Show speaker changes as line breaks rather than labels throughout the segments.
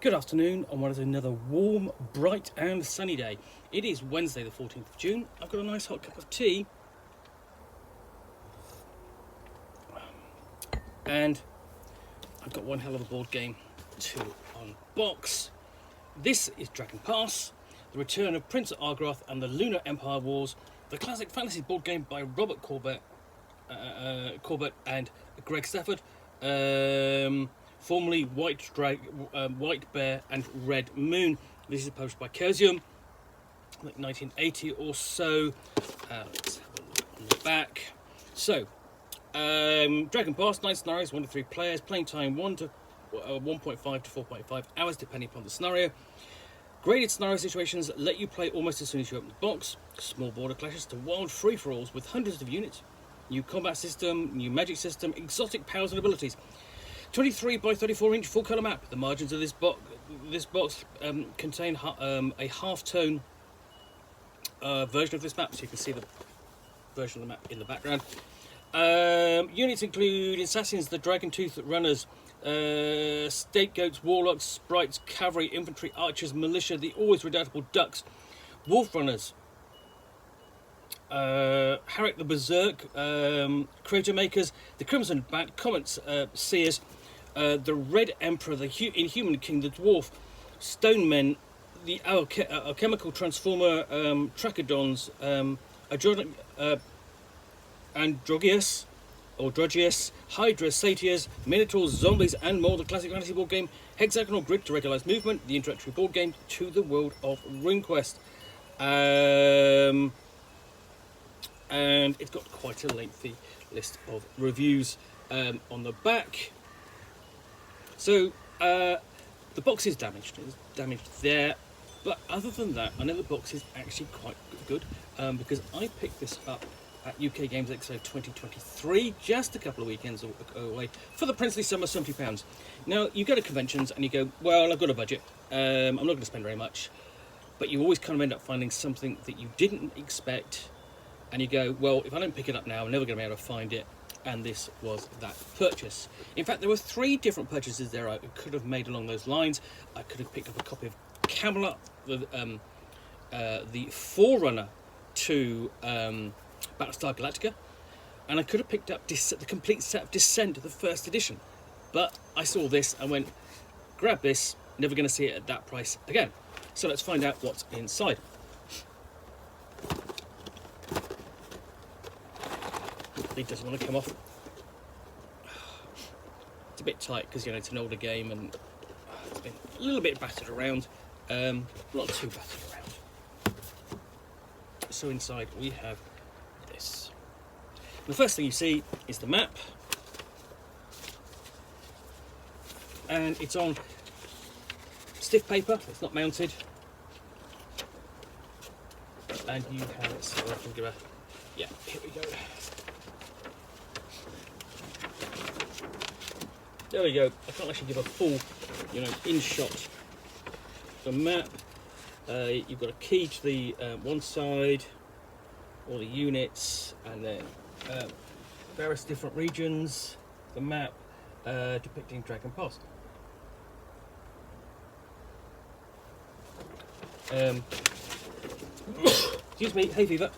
Good afternoon on what is another warm, bright and sunny day. It is Wednesday the 14th of June. I've got a nice hot cup of tea and I've got one hell of a board game to unbox. This is Dragonpass, the Return of Prince Argrath and the Lunar Empire Wars, the classic fantasy board game by Robert Corbett and Greg Stafford. Formerly White Bear and Red Moon. This is published by Chaosium, like 1980 or so. Let's have a look on the back. So, Dragonpass, 9 scenarios, 1 to 3 players, playing time 1.5 to 4.5 hours, depending upon the scenario. Graded scenario situations let you play almost as soon as you open the box. Small border clashes to wild free-for-alls with hundreds of units. New combat system, new magic system, exotic powers and abilities. 23 by 34 inch full colour map. The margins of this box contain a half-tone version of this map, so you can see the version of the map in the background. Units include assassins, the dragon tooth runners, scapegoats, warlocks, sprites, cavalry, infantry, archers, militia, the always redoubtable ducks, wolf runners, Harrick the berserk, creator makers, the crimson bat, comets, seers, the red emperor, the inhuman king, the dwarf, stone men, the alchemical transformer, trachodons, androgeus, hydra, satyrs, minotaurs, zombies, and more. The classic fantasy board game, hexagonal grid to regularize movement, the introductory board game to the world of RuneQuest. And it's got quite a lengthy list of reviews on the back. So the box is damaged. It's damaged there, but other than that, I know the box is actually quite good because I picked this up at UK Games Expo 2023, just a couple of weekends away, for the princely sum of £70. Now, you go to conventions and you go, well, I've got a budget, I'm not going to spend very much, but you always kind of end up finding something that you didn't expect, and you go, well, if I don't pick it up now, I'm never going to be able to find it. And this was that purchase. In fact, there were 3 different purchases there I could have made along those lines. I could have picked up a copy of Camelot, the forerunner to Battlestar Galactica, and I could have picked up the complete set of Descent, the first edition. But I saw this and went, grab this, never going to see it at that price again. So let's find out what's inside. It doesn't want to come off. It's a bit tight because, you know, it's an older game and it's been a little bit battered around. Not too battered around. So inside we have this. The first thing you see is the map, and it's on stiff paper. It's not mounted, and you have it. So I can give a here we go. There we go. I can't actually give a full, in-shot the map. You've got a key to the one side, all the units, and then various different regions. The map depicting Dragonpass. Excuse me, hay fever.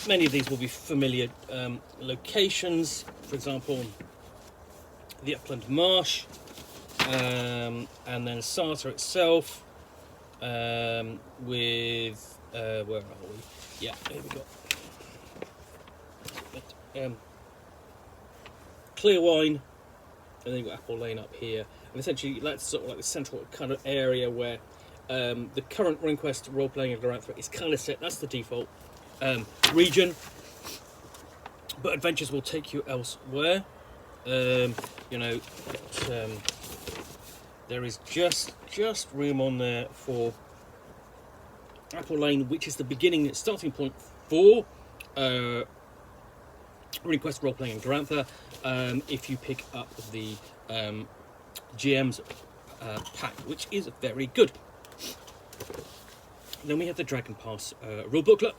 Many of these will be familiar locations, for example, the Upland Marsh, and then Sarta itself, with, where are we? Yeah, here we go. Clearwine, and then you've got Apple Lane up here, and essentially that's sort of like the central kind of area where the current RuneQuest role-playing of Glorantha is kind of set. That's the default region, but adventures will take you elsewhere. There is just room on there for Apple Lane, which is the beginning starting point for RuneQuest role-playing in Glorantha. If you pick up the GM's pack, which is very good. Then we have the Dragonpass rule booklet.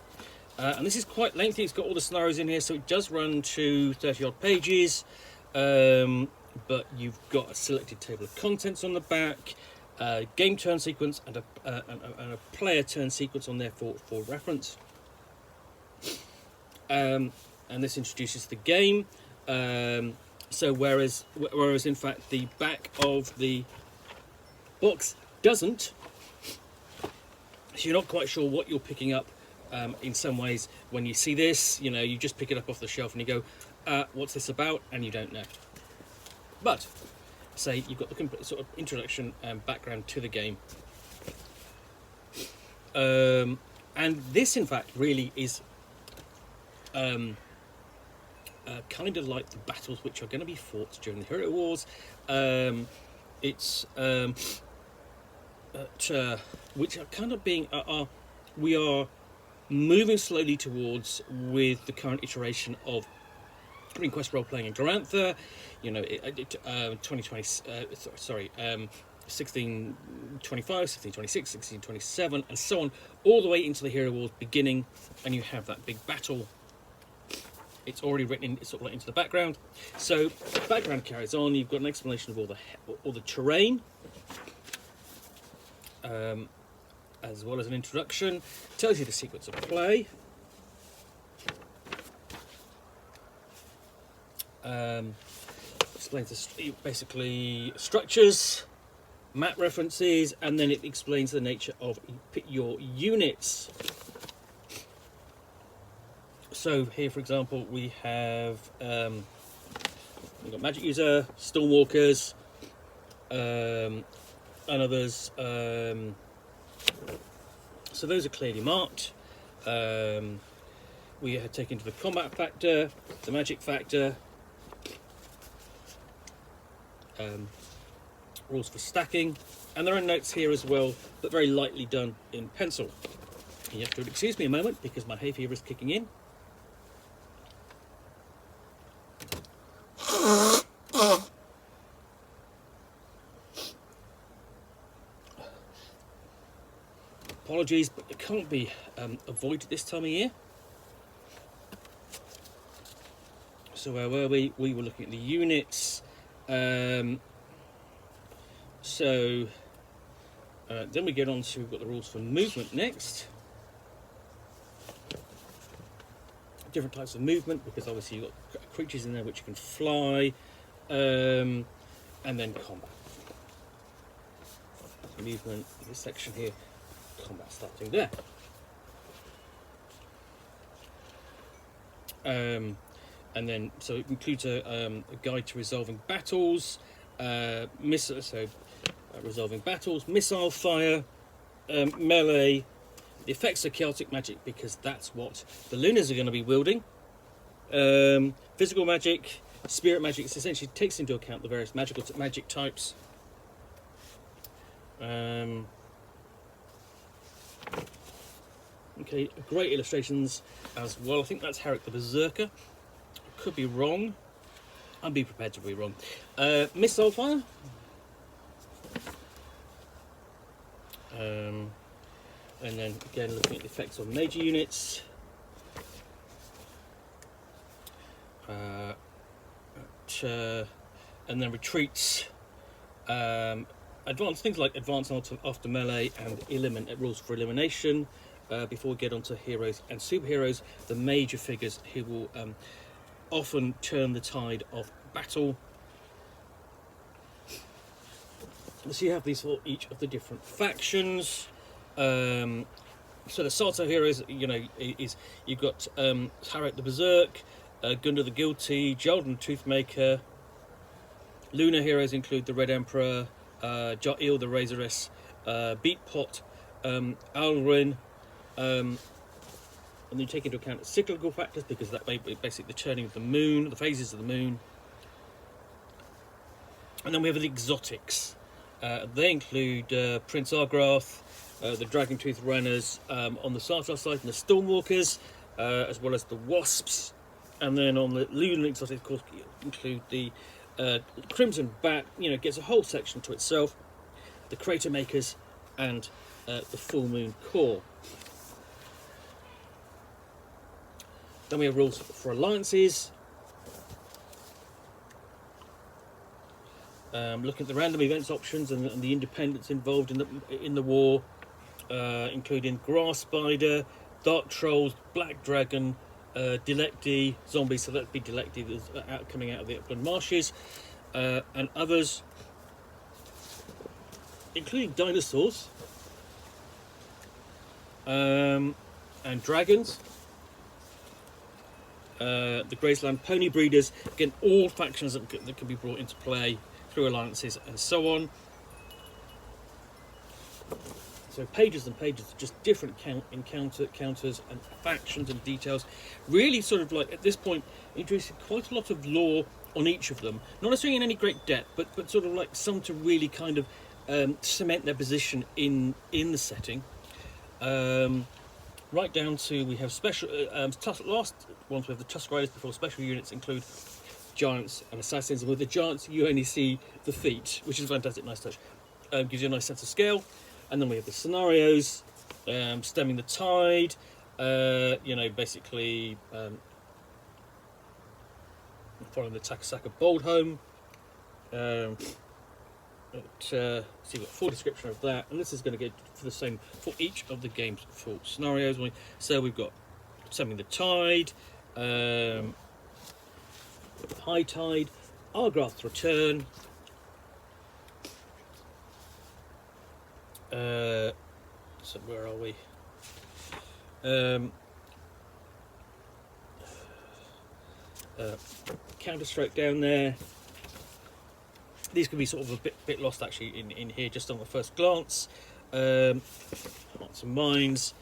And this is quite lengthy. It's got all the scenarios in here, so it does run to 30 odd pages. but you've got a selected table of contents on the back, game turn sequence, and a player turn sequence on there for reference. And this introduces the game. So whereas in fact the back of the box doesn't, so you're not quite sure what you're picking up. In some ways, when you see this, you know, you just pick it up off the shelf and you go, what's this about? And you don't know. But say you've got the complete sort of introduction and background to the game. And this, in fact, really is kind of like the battles which are going to be fought during the Hero Wars. Which are kind of being we are moving slowly towards with the current iteration of Green Quest role playing in Glorantha, you know, 2020, 1625, 1626, 1627, and so on, all the way into the Hero Wars beginning, and you have that big battle. It's already written in, sort of like into the background. So the background carries on. You've got an explanation of all the terrain, as well as an introduction. Tells you the sequence of play. Explains basically structures, map references, and then it explains the nature of your units. So here, for example, we have we've got Magic User, Stormwalkers, and others. So those are clearly marked. We have taken into the combat factor, the magic factor, rules for stacking, and there are notes here as well, but very lightly done in pencil. You have to excuse me a moment because my hay fever is kicking in. Apologies, but it can't be avoided this time of year. So where were we? We were looking at the units. Then we get on to, we've got the rules for movement next. Different types of movement, because obviously you've got creatures in there which can fly, and then combat. Movement, this section here, combat starting there. And then, so it includes a guide to resolving battles, resolving battles, missile fire, melee, the effects of chaotic magic, because that's what the Lunars are going to be wielding. Physical magic, spirit magic. It essentially takes into account the various magic types. Okay, great illustrations as well. I think that's Herrick the Berserker. Could be wrong. I'll be prepared to be wrong. Missile fire. And then again looking at the effects on major units. And then retreats. Advanced things like advance after melee and rules for elimination. Before we get onto heroes and superheroes, the major figures who will often turn the tide of battle. So you have these for each of the different factions. So the Salto heroes, you know, you've got Harriet the Berserk, Gunda the Guilty, Jordan the Toothmaker. Lunar heroes include the Red Emperor, Ja'il the Razoress, Beatpot, Alrin, and you take into account cyclical factors, because that may be basically the turning of the moon, the phases of the moon. And then we have the exotics. They include Prince Argrath, the Dragon-Tooth Runners on the Sartar side, and the Stormwalkers, as well as the Wasps. And then on the Lunar exotic, of course, include the Crimson Bat, you know, gets a whole section to itself, the Crater Makers, and the Full Moon Core. Then we have rules for alliances. Looking at the random events options and the independents involved in the war, including Grass Spider, Dark Trolls, Black Dragon, Delecti, Zombies, so that'd be Delecti that's coming out of the upland marshes, and others, including dinosaurs, and dragons, the Graceland Pony Breeders, again, all factions that can be brought into play through alliances and so on. So pages and pages of just different counters and factions and details. Really sort of like, at this point, introducing quite a lot of lore on each of them. Not necessarily in any great depth, but sort of like some to really kind of cement their position in the setting. Right down to, we have special, last ones we have the Tusk Riders before. Special units include giants and assassins, and with the giants you only see the feet, which is a fantastic, nice touch. Gives you a nice sense of scale. And then we have the scenarios, stemming the tide, basically following the Takasaka Boldholm. So you've got full description of that, and this is going to go for the same for each of the game's full scenarios. So we've got stemming the tide, high tide, Argrath's return. So where are we? Counter-Strike down there. These can be sort of a bit lost actually in here just on the first glance. Hearts and Minds,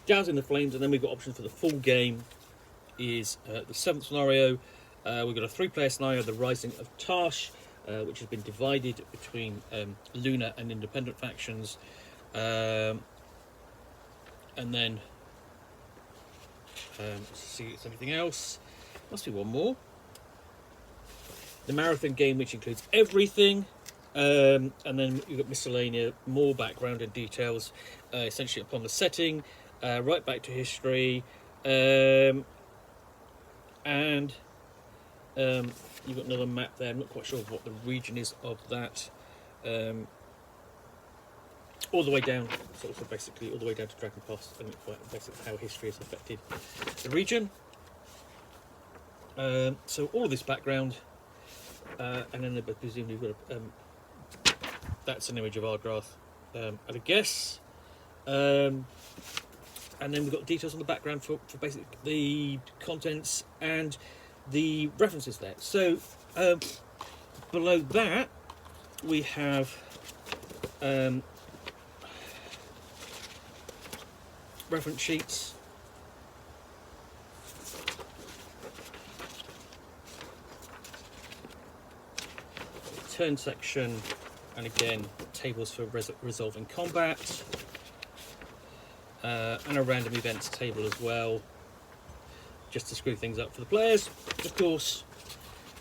Dousing the Flames, and then we've got options for the full game. Is the 7th scenario. We've got a 3-player scenario, The Rising of Tarsh, which has been divided between Lunar and independent factions, and then let's see if there's anything else. Must be one more. The marathon game, which includes everything, and then you've got miscellaneous, more background and details, essentially upon the setting, right back to history, and you've got another map there. I'm not quite sure what the region is of that. All the way down, sort of basically all the way down to Dragonpass, and basically how history has affected the region. So all of this background, and then presumably you've got that's an image of Argrath at a guess. And then we've got details on the background for basically the contents and the references there. So below that we have reference sheets, turn section, and again tables for resolving combat, and a random events table as well, just to screw things up for the players, of course.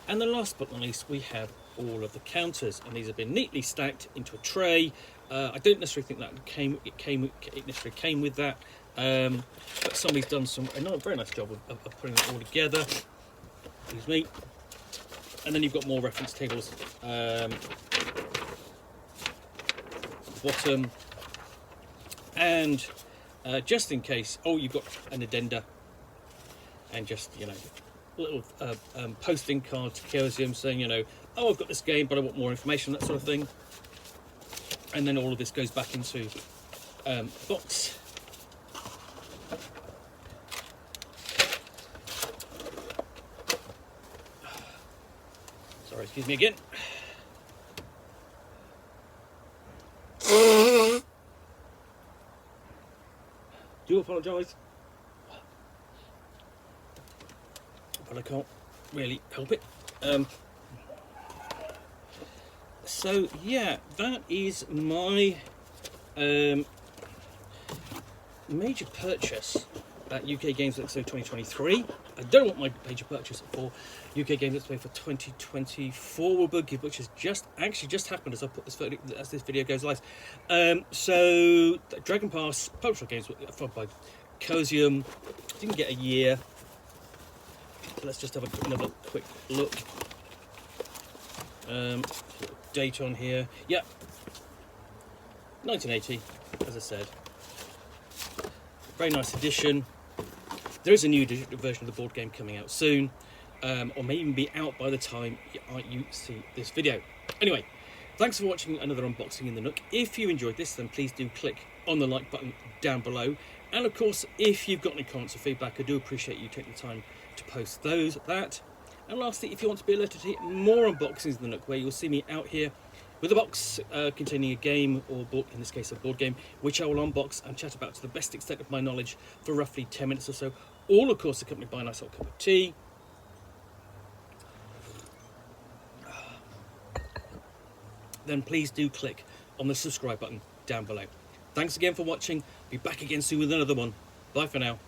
And then last but not least, we have all of the counters, and these have been neatly stacked into a tray. I don't necessarily think that it necessarily came with that, but somebody's done a very nice job of putting it all together. Excuse me. And then you've got more reference tables bottom, and just in case, you've got an addenda, and just little posting card to Chaosium saying, I've got this game but I want more information, that sort of thing. And then all of this goes back into a box. Sorry, excuse me again. Do apologise, but I can't really help it. So yeah, that is my major purchase at UK Games Expo 2023. I don't know what my major purchase for UK Games Expo for 2024 will be, which has just happened as I put this video goes live. So Dragonpass published games followed by Chaosium. Didn't get a year. So let's just have another quick look. Date on here. Yeah, 1980, as I said. Very nice edition. There is a new version of the board game coming out soon, or may even be out by the time you see this video. Anyway, thanks for watching another unboxing in the Nook. If you enjoyed this, then please do click on the like button down below. And of course, if you've got any comments or feedback, I do appreciate you taking the time to post that. And lastly, if you want to be alerted to hear more unboxings in the Nook, where you'll see me out here with a box containing a game, or board, in this case a board game, which I will unbox and chat about to the best extent of my knowledge for roughly 10 minutes or so, all of course accompanied by a nice hot cup of tea. Then please do click on the subscribe button down below. Thanks again for watching. Be back again soon with another one. Bye for now.